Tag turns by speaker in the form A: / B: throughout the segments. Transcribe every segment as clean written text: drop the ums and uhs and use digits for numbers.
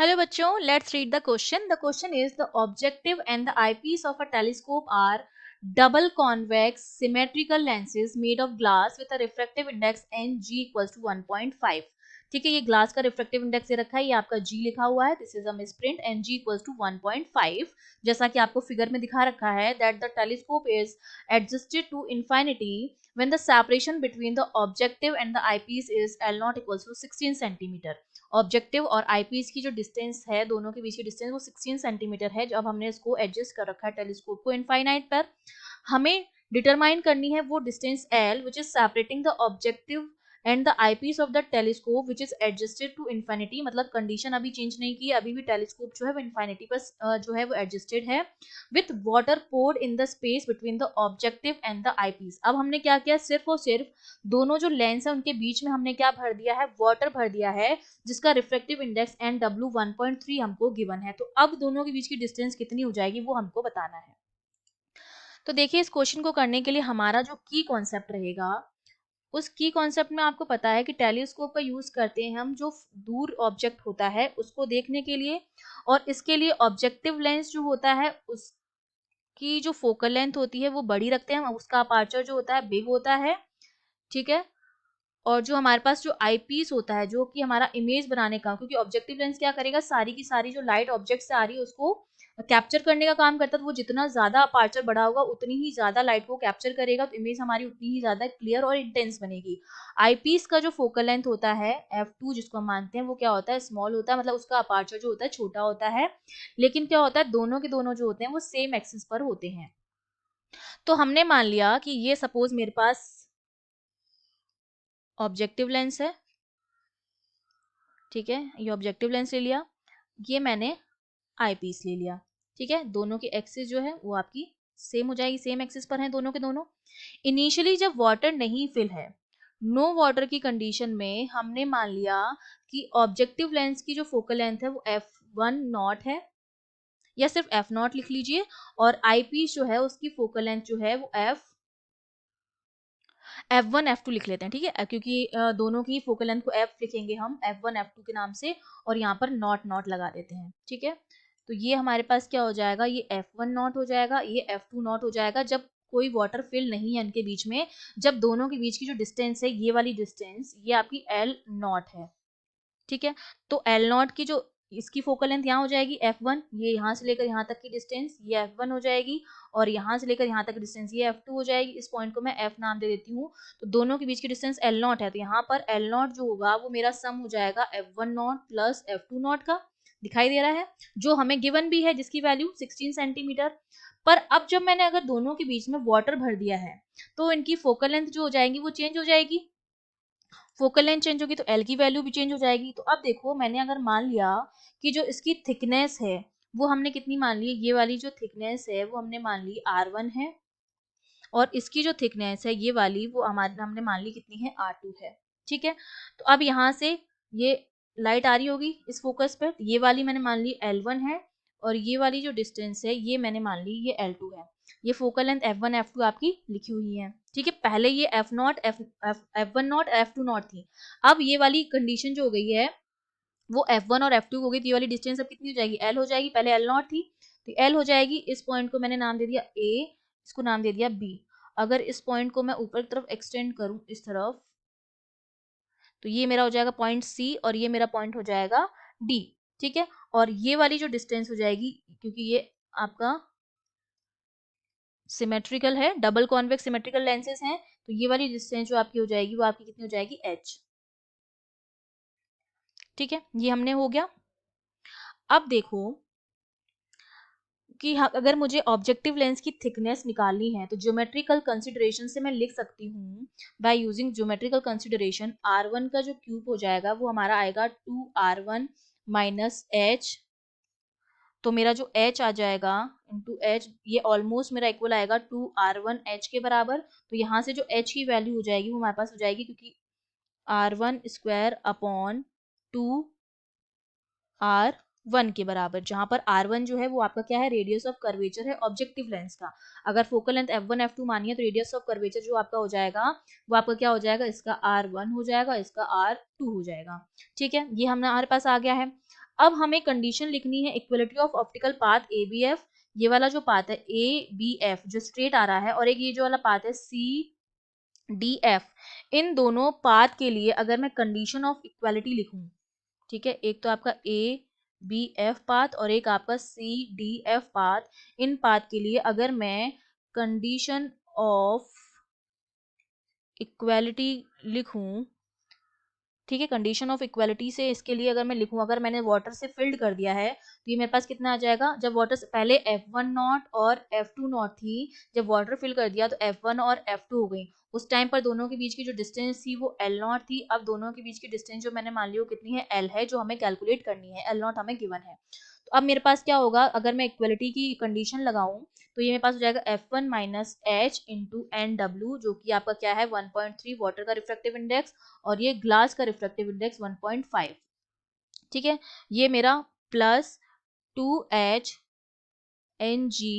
A: Hello बच्चों, let's read the question. The question is the objective and the eyepiece of a telescope are double convex symmetrical lenses made of glass with a refractive index Ng equals to 1.5. ठीक है, ये glass का refractive index दे रखा है, ये आपका G लिखा हुआ है. This is a misprint. Ng equals to 1.5 जैसा कि आपको फिगर में दिखा रखा है. That the telescope is adjusted to infinity when the separation between the objective and the eyepiece is L0 equals to 16 centimetre. Objective और आईपीस की जो डिस्टेंस है, दोनों के बीच की डिस्टेंस वो 16 सेंटीमीटर है. जब हमने इसको एडजस्ट कर रखा है टेलीस्कोप को इनफाइनाइट पर, हमें डिटरमाइन करनी है वो distance L which is separating the objective and the eyepiece of the telescope which is adjusted to infinity. मतलब कंडीशन अभी चेंज नहीं की, अभी भी टेलीस्कोप जो है वो इनफिनिटी पर जो है वो एडजस्टेड है with water poured in the space between the objective and the eyepiece. अब हमने क्या किया, सिर्फ और सिर्फ दोनों जो लेंस है उनके बीच में हमने क्या भर दिया है, वाटर भर दिया है, जिसका रिफ्रेक्टिव इंडेक्स NW 1.3 हमको गिवन है. तो अब दोनों के बीच की डिस्टेंस कितनी हो जाएगी वो हमको बताना है. तो देखिए, इस क्वेश्चन को करने के लिए हमारा जो की कॉन्सेप्ट रहेगा, उस की कॉन्सेप्ट में आपको पता है कि टेलीस्कोप का यूज करते हैं हम जो दूर ऑब्जेक्ट होता है उसको देखने के लिए, और इसके लिए ऑब्जेक्टिव लेंस जो होता है उसकी जो फोकल लेंथ होती है वो बड़ी रखते हैं हम, उसका अपर्चर जो होता है बिग होता है. ठीक है, और जो हमारे पास जो आईपीस होता है जो कि हमारा इमेज बनाने का, क्योंकि ऑब्जेक्टिव लेंस क्या करेगा, सारी की सारी जो लाइट ऑब्जेक्ट से आ रही है उसको कैप्चर करने का काम करता है. तो वो जितना ज्यादा अपर्चर बड़ा होगा उतनी ही ज्यादा लाइट को कैप्चर करेगा, तो इमेज हमारी उतनी ही ज्यादा क्लियर और इंटेंस बनेगी. आईपीस का जो फोकल लेंथ होता है f2 जिसको हम मानते हैं, वो क्या होता है, स्मॉल होता है. मतलब उसका अपर्चर जो होता है छोटा होता है, लेकिन क्या होता है, दोनों के दोनों जो होते हैं वो सेम एक्सिस पर होते हैं. तो हमने मान लिया कि ये सपोज मेरे पास ऑब्जेक्टिव लेंस है. ठीक है, ये ऑब्जेक्टिव लेंस ले लिया, ये मैंने आई पीस ले लिया. ठीक है, दोनों की एक्सिस जो है वो आपकी सेम हो जाएगी, सेम एक्सिस पर है दोनों के दोनों. इनिशियली जब वाटर नहीं फिल है, नो वाटर की कंडीशन में, हमने मान लिया कि ऑब्जेक्टिव लेंस की जो फोकल लेंथ है वो f1 नॉट है, या सिर्फ f नॉट लिख लीजिए, और आई पीस जो है उसकी फोकल लेंथ जो है वो F1 F2 लिख लेते हैं. ठीक है, क्योंकि दोनों की फोकल लेंथ को F लिखेंगे हम F1 F2 के नाम से, और यहाँ पर नॉट नॉट लगा देते हैं. ठीक है, तो ये हमारे पास क्या हो जाएगा, ये F1 नॉट हो जाएगा, ये F2 नॉट हो जाएगा जब कोई वाटर फिल नहीं है इनके बीच में. जब दोनों के बीच की जो डिस्टेंस है, ये वाली डिस्टेंस, ये आपकी L नॉट है. ठीक है, तो L नॉट की जो इसकी फोकल लेंथ यहाँ हो जाएगी F1, ये यहाँ से लेकर यहाँ तक की डिस्टेंस ये F1 हो जाएगी, और यहाँ से लेकर यहाँ तक डिस्टेंस ये F2 हो जाएगी. इस पॉइंट को मैं F नाम दे देती हूँ. तो दोनों के बीच की डिस्टेंस L नॉट है, तो यहाँ पर L नॉट जो होगा वो मेरा सम हो जाएगा F1 not plus F2 not का. दिखाई दे रहा है, जो हमें गिवन भी है, जिसकी वैल्यू 16 सेंटीमीटर. पर अब जब मैंने अगर दोनों के बीच में वाटर भर दिया है, तो इनकी फोकल लेंथ जो हो जाएगी वो चेंज हो जाएगी. फोकल लेंथ चेंज होगी तो एल की वैल्यू भी चेंज हो जाएगी. तो अब देखो, मैंने अगर मान लिया कि जो इसकी थिकनेस है वो हमने कितनी मान ली, ये वाली जो थिकनेस है वो हमने मान ली R1 है, और इसकी जो थिकनेस है ये वाली वो हमारे हमने मान ली कितनी है, R2 है. ठीक है, तो अब यहाँ से ये लाइट आ रही होगी इस फोकस पर, ये वाली मैंने मान ली L1 है, और ये वाली जो डिस्टेंस है ये मैंने मान ली ये L2 है. ये फोकल लेंथ F1 F2 आपकी लिखी हुई है. ठीक है, पहले ये F1 नॉट F2 नॉट थी. अब ये वाली कंडीशन जो हो गई है वो F1 और F2 हो गई, तो ये वाली डिस्टेंस अब कितनी हो जाएगी, L हो जाएगी. पहले L नॉट थी तो L हो जाएगी. इस पॉइंट को मैंने नाम दे दिया A, इसको नाम दे दिया B. अगर इस पॉइंट को मैं ऊपर की तरफ एक्सटेंड करूं इस तरफ, तो ये मेरा हो जाएगा पॉइंट C, और ये मेरा पॉइंट हो जाएगा D. ठीक है, और ये वाली जो डिस्टेंस हो जाएगी, क्योंकि ये आपका सिमेट्रिकल है, डबल कॉन्वेक्स सिमेट्रिकल लेंसेज हैं, तो ये वाली डिस्टेंस जो आपकी हो जाएगी वो आपकी कितनी हो जाएगी, H. ठीक है, ये हमने हो गया. अब देखो कि अगर मुझे ऑब्जेक्टिव लेंस की थिकनेस निकालनी है, तो ज्योमेट्रिकल कंसिडरेशन से मैं लिख सकती हूँ, by using geometrical consideration, R1 का जो क्यूब हो जाएगा वो हमारा आएगा 2R1 माइनस H. तो मेरा जो H आ जाएगा इंटू H, ये ऑलमोस्ट मेरा इक्वल आएगा 2R1H के बराबर. तो यहाँ से जो H की वैल्यू हो जाएगी वो हमारे पास हो जाएगी, क्योंकि R1 स्क्वायर अपॉन 2R1 के बराबर, जहां पर R1 जो है वो आपका क्या है, रेडियस ऑफ कर्वेचर है ऑब्जेक्टिव लेंस का. अगर फोकल लेंथ F1 F2 मानिए तो रेडियस ऑफ कर्वेचर जो आपका हो जाएगा वो आपका क्या हो जाएगा, इसका R1 हो जाएगा, इसका R2 हो जाएगा. ठीक है, ये हमारे पास आ गया है. अब हमें कंडीशन लिखनी है equality of optical path A B F, ये वाला जो पाथ है ए बी एफ जो स्ट्रेट आ रहा है, और एक ये जो वाला पाथ है सी डी एफ, इन दोनों पाथ के लिए अगर मैं कंडीशन ऑफ इक्वालिटी लिखूं, ठीक है, एक तो आपका ए बी एफ पाथ और एक आपका सी डी एफ पाथ, इन पाथ के लिए अगर मैं कंडीशन ऑफ इक्वालिटी लिखूं, ठीक है, कंडीशन ऑफ इक्वालिटी से इसके लिए अगर मैं लिखूं, अगर मैंने वाटर से फिल्ड कर दिया है तो ये मेरे पास कितना आ जाएगा, जब वाटर से पहले F1 नॉट और F2 नॉट थी, जब वाटर फिल कर दिया तो F1 और F2 हो गई, उस टाइम पर दोनों के बीच की जो डिस्टेंस थी वो L नॉट थी। अब दोनों के बीच की डिस्टेंस जो मैंने मान ली वो कितनी है, L है, जो हमें कैलकुलेट करनी है, L नॉट हमें गिवन है। तो अब मेरे पास क्या होगा, अगर मैं इक्वलिटी की कंडीशन लगाऊं तो ये मेरे पास हो जाएगा F1 minus H into N W, जो कि आपका क्या है 1.3 वाटर का रिफ्रैक्टिव इंडेक्स, और ये ग्लास का रिफ्रैक्टिव इंडेक्स 1.5, ठीक है, ये मेरा प्लस 2H NG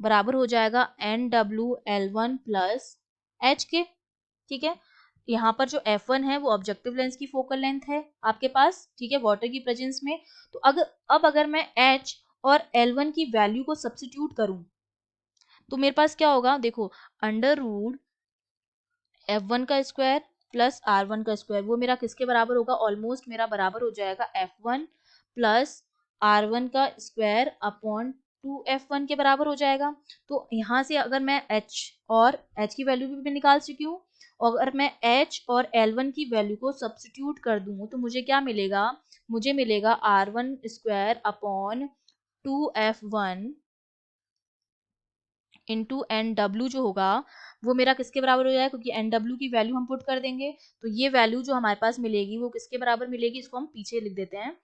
A: बराबर हो जाएगा NWL1 प्लस H के, ठीक है। यहाँ पर जो F1 है वो ऑब्जेक्टिव लेंस की फोकल लेंथ है आपके पास, ठीक है, वाटर की प्रेजेंस में। तो अगर मैं H और L1 की वैल्यू को सब्स्टिट्यूट करूं तो मेरे पास क्या होगा, देखो, अंडर रूट F1 का स्क्वायर प्लस R1 का स्क्वायर, वो मेरा किसके बराबर होगा, ऑलमोस्ट मेरा बराबर हो जाएगा F1 प्लस R1 का स्क्वायर अपॉन 2F1 के बराबर हो जाएगा। तो यहाँ से अगर मैं H की वैल्यू भी मैं निकाल चुकी हूँ, और अगर मैं H और L1 की वैल्यू को सब्स्टिट्यूट कर दूँ तो मुझे क्या मिलेगा, मुझे मिलेगा R1 square upon 2F1 into N W जो होगा वो मेरा किसके बराबर हो जाएगा, क्योंकि एन डब्ल्यू की वैल्यू हम पुट कर देंगे, तो ये वैल्यू जो हमारे पास मिलेगी वो किसके बराबर मिलेगी, इसको हम पीछे लिख देते हैं,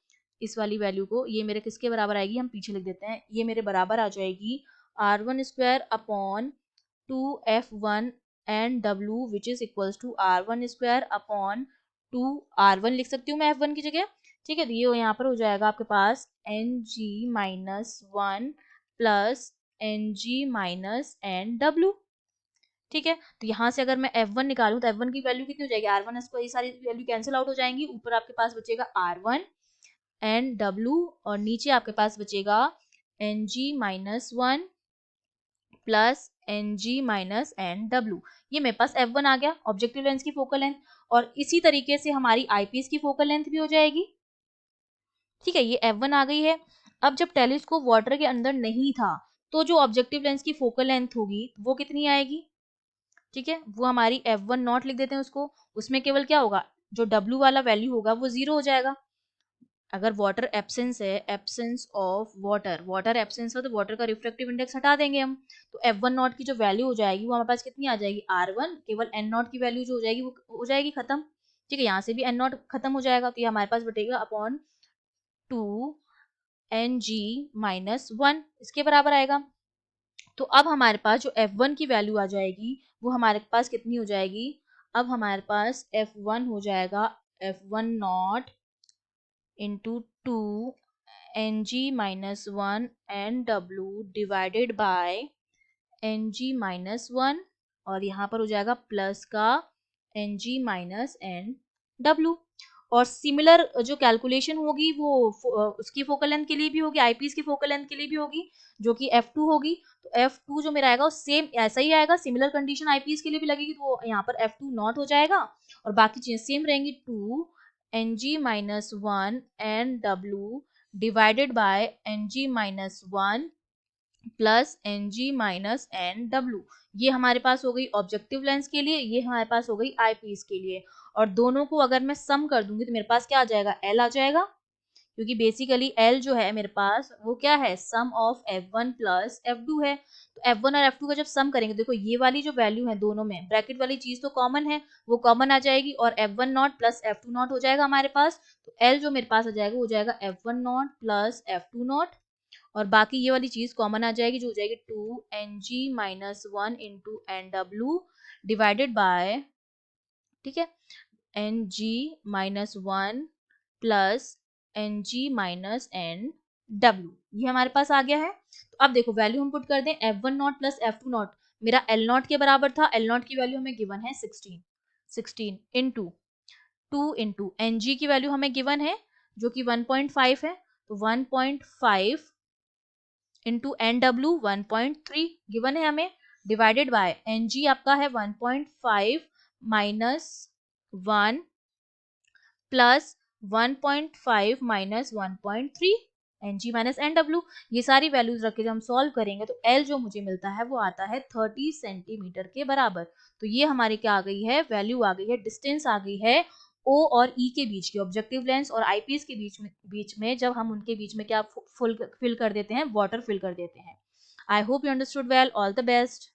A: इस वाली वैल्यू को, ये मेरे किसके बराबर आएगी, हम पीछे लिख देते हैं, ये मेरे बराबर आ जाएगी R1 square upon 2F1 N W which is equals to R1 square upon 2R1 लिख सकती हूँ मैं F1 की जगह, ठीक है। तो ये यहाँ पर हो जाएगा आपके पास NG minus 1 plus NG minus NW, ठीक है। तो यहाँ से अगर मैं F1 निकालूं तो F1 की वैल्यू कितनी हो जाएगी, R1 S को, ये सारी वैल्यू कैंसिल आउट हो जाएंगी, ऊपर आपके पास बचेगा R1 NW और नीचे आपके पास बचेगा NG minus 1 plus NG minus NW। ये मेरे पास F1 आ गया, ऑब्जेक्टिव लेंस की फोकल लेंथ, और इसी तरीके से हमारी आईपीस की फोकल लेंथ भी हो जाएगी, ठीक है, ये F1 आ गई है। अब जब टेलीस्कोप वाटर के अंदर नहीं था तो जो ऑब्जेक्टिव लेंस की फोकल लेंथ होगी वो कितनी आएगी, ठीक है, वो हमारी F1 नॉट लिख देते हैं उसको, उसमें केवल क्या होगा, जो W वाला वैल्यू होगा वो 0 हो जाएगा। अगर वाटर एब्सेंस है, absence of water, water absence है तो वाटर का रिफ्रैक्टिव इंडेक्स हटा देंगे हम, तो F1 नॉट की जो वैल्यू हो जाएगी वो हमारे पास कितनी आ जाएगी, R1, केवल N नॉट की वैल्यू जो हो जाएगी वो हो जाएगी खत्म, ठीक है, यहाँ से भी N नॉट खत्म हो जाएगा, तो ये हमारे पास बटेगा अपॉन 2NG माइनस 1 इसके बराबर आएगा। तो अब हमारे पास जो F1 की वैल्यू आ जाएगी वो हमारे पास कितनी हो जाएगी, अब हमारे पास F1 हो जाएगा F1 not into 2NG minus 1 NW divided by NG minus 1, और यहाँ पर हो जाएगा प्लस का NG माइनस NW। और सिमिलर जो कैलकुलेशन होगी वो उसकी फोकल लेंथ के लिए भी होगी, आईपीस की फोकल लेंथ के लिए भी होगी, जो कि F2 होगी। तो F2 जो मेरा आएगा वो सेम ऐसा ही आएगा, सिमिलर कंडीशन आईपीस के लिए भी लगेगी, तो यहाँ पर F2 नॉट हो जाएगा और बाकी चीजें सेम रहेंगी, 2NG minus 1 NW divided by NG minus 1 plus NG minus NW। ये हमारे पास हो गई ऑब्जेक्टिव लेंस के लिए, ये हमारे पास हो गई आईपीस के लिए, और दोनों को अगर मैं सम कर दूंगी तो मेरे पास क्या आ जाएगा, L आ जाएगा, क्योंकि बेसिकली L जो है मेरे पास वो क्या है, सम ऑफ F1 प्लस F2 है। तो F1 और F2 का जब सम करेंगे, देखो ये वाली जो वैल्यू है दोनों में ब्रैकेट वाली चीज तो कॉमन है, वो कॉमन आ जाएगी और F1 not plus F2 not हो जाएगा हमारे पास। तो L जो मेरे पास आ जाएगा वो हो जाएगा F1 not plus F2 not, और बाकी ये वाली चीज कॉमन आ जाएगी जो हो जाएगी 2NG minus 1 into NW divided by, ठीक है, NG minus 1 plus NG minus NW, ये हमारे पास आ गया है। तो अब देखो वैल्यू हम पुट कर दें, F1 not plus F2 not मेरा L नॉट के बराबर था, L नॉट की वैल्यू हमें गिवन है 16 इंटू 2 इंटू NG की वैल्यू हमें गिवन है जो कि 1.5 है, तो 1.5 इंटू NW 1.3 गिवन है हमें, डिवाइडेड बाय NG आपका है 1.5 minus 1 plus 1.5 minus 1.3 NG minus NW। ये सारी वैल्यूज रख के जब हम सॉल्व करेंगे तो L जो मुझे मिलता है वो आता है 30 सेंटीमीटर के बराबर। तो ये हमारी क्या आ गई है, वैल्यू आ गई है, डिस्टेंस आ गई है O और E के बीच की, ऑब्जेक्टिव लेंस और आईपीस के बीच में जब हम उनके बीच में क्या फिल कर देते हैं, वाटर फिल कर देते हैं। I hope you understood well, all the best.